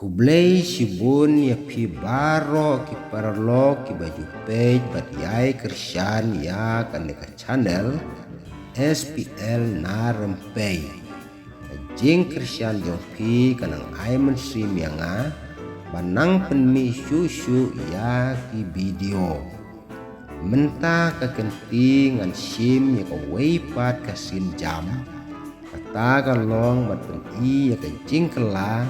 Kublai sibun ya pi baro ki parlo ki baju page bat yai Krishan ya kaneka channel SPL narempei jing Krishan jong pi kanang aiman sim yanga banang penmi susu ya ki video mentah kekenting ngan sim ya ka weipat kasin jam kata kalong bat pen i ya ka jing kela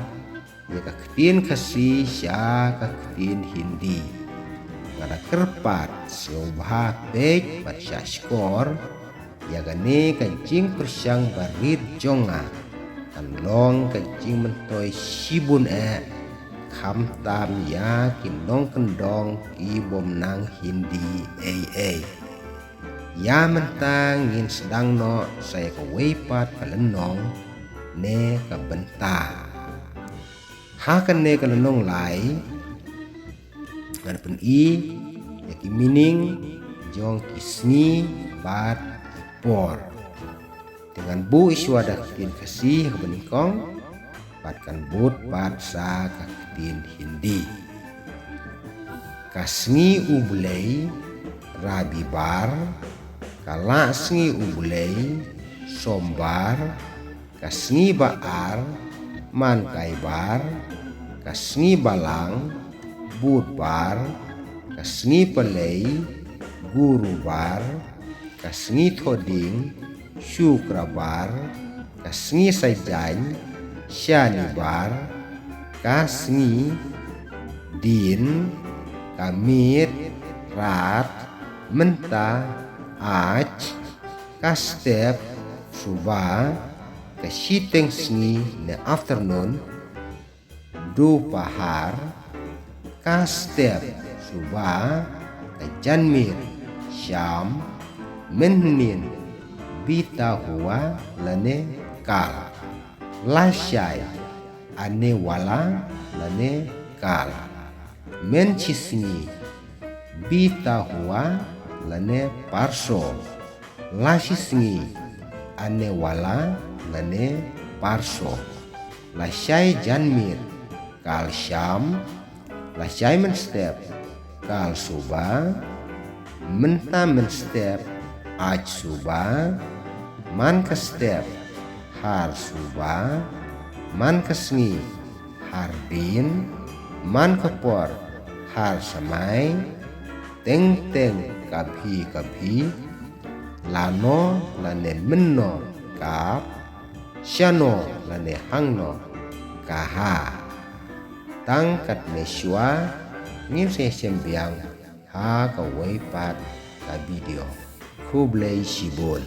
ya kaktin kasih sya kaktin hindi kada kerpat sobha pek bat sya skor ya gane kancing persyang barit jonga kanlong kancing mentoy sibun kam tam ya kinong kendong ibom nang hindi ya mentang ngin sedang no saya kaweipat kalenong ne kabentah hakan ne kalenong lai ngan pen i yaki mining jong kisni bat por dengan bu iswada katin kasih kebeningkong batkan but bat sa katin hindi kasngi ubulei rabi bar kala sngi ubulei sombar kasngi baar man kaibar kasngi balang budbar kasngi pelei guru bar kasngi thoding syukrabar kasngi saijany syanibar kasngi din kamit rat menta aj kastep suba kasiteng sngi na afternoon do pahar kastep suba kajanmir syam menhin bita huwa lane kal lasyai ane wala lane kal menchisni bita huwa lane parso lasisni ane wala lane parso lasyai janmir kal syam lasyai menstep kal suba menta menstep aj suba man kestep har suba man kesngi har din man kepor har samai teng teng kabhi lano lane menno kap syano lane hangno kaha tangkat meswa ngim se sembiang ha ka weipat ka video kublai sibun